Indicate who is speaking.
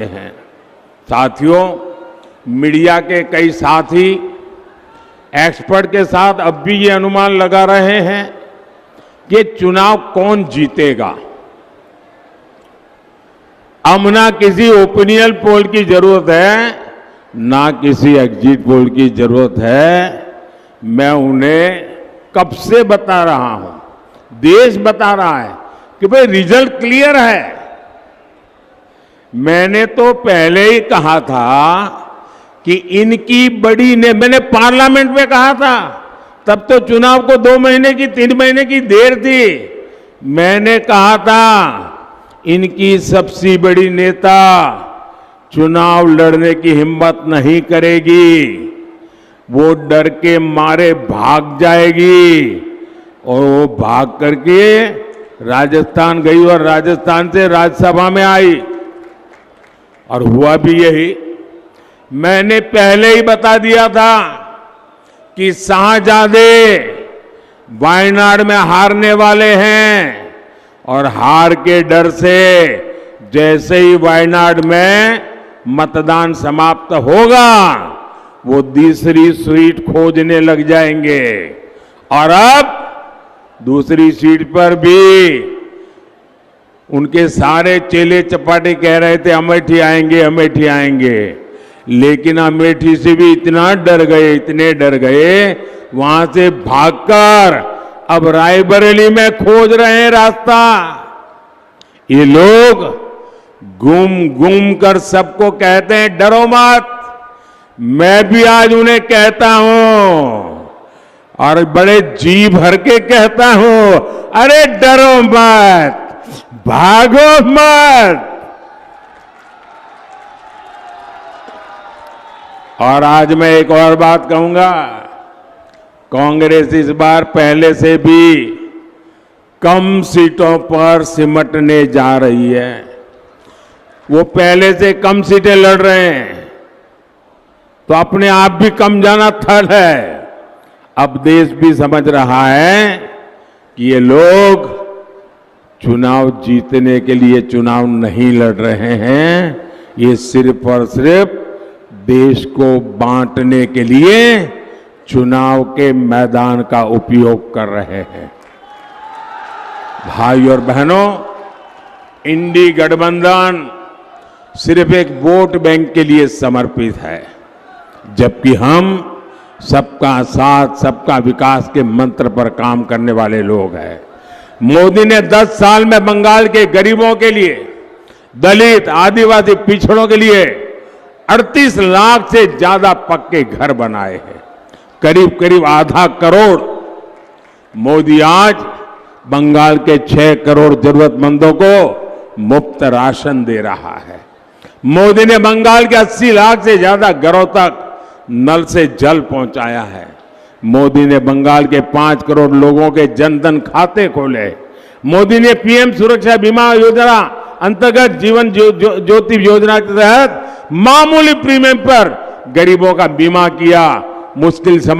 Speaker 1: हैं। साथियों, मीडिया के कई साथी एक्सपर्ट के साथ अब भी ये अनुमान लगा रहे हैं कि चुनाव कौन जीतेगा। अब ना किसी ओपिनियन पोल की जरूरत है, ना किसी एग्जिट पोल की जरूरत है। मैं उन्हें कब से बता रहा हूं, देश बता रहा है कि भाई रिजल्ट क्लियर है। मैंने तो पहले ही कहा था कि इनकी बड़ी ने मैंने पार्लियामेंट में कहा था, तब तो चुनाव को 2 महीने की 3 महीने की देर थी। मैंने कहा था इनकी सबसे बड़ी नेता चुनाव लड़ने की हिम्मत नहीं करेगी, वो डर के मारे भाग जाएगी। और वो भाग करके राजस्थान गई और राजस्थान से राज्यसभा में आई और हुआ भी यही। मैंने पहले ही बता दिया था कि शाहजादे वायनाड में हारने वाले हैं और हार के डर से जैसे ही वायनाड में मतदान समाप्त होगा वो दूसरी सीट खोजने लग जाएंगे। और अब दूसरी सीट पर भी उनके सारे चेले चपाटे कह रहे थे अमेठी आएंगे, अमेठी आएंगे, लेकिन अमेठी से भी इतना डर गए, इतने डर गए, वहां से भागकर अब रायबरेली में खोज रहे हैं रास्ता। ये लोग घूम घूम कर सबको कहते हैं डरो मत। मैं भी आज उन्हें कहता हूं और बड़े जी भर के कहता हूं, अरे डरो मत, भागो मत। और आज मैं एक और बात कहूंगा, कांग्रेस इस बार पहले से भी कम सीटों पर सिमटने जा रही है। वो पहले से कम सीटें लड़ रहे हैं तो अपने आप भी कम जाना थल है। अब देश भी समझ रहा है कि ये लोग चुनाव जीतने के लिए चुनाव नहीं लड़ रहे हैं, ये सिर्फ और सिर्फ देश को बांटने के लिए चुनाव के मैदान का उपयोग कर रहे हैं। भाई और बहनों, इंडी गठबंधन सिर्फ एक वोट बैंक के लिए समर्पित है, जबकि हम सबका साथ सबका विकास के मंत्र पर काम करने वाले लोग हैं। मोदी ने 10 साल में बंगाल के गरीबों के लिए, दलित आदिवासी पिछड़ों के लिए 38 लाख से ज्यादा पक्के घर बनाए हैं, करीब करीब आधा करोड़। मोदी आज बंगाल के 6 करोड़ जरूरतमंदों को मुफ्त राशन दे रहा है। मोदी ने बंगाल के 80 लाख से ज्यादा घरों तक नल से जल पहुंचाया है। मोदी ने बंगाल के 5 करोड़ लोगों के जनधन खाते खोले। मोदी ने पीएम सुरक्षा बीमा योजना अंतर्गत जीवन ज्योति योजना के तहत मामूली प्रीमियम पर गरीबों का बीमा किया। मुश्किल समय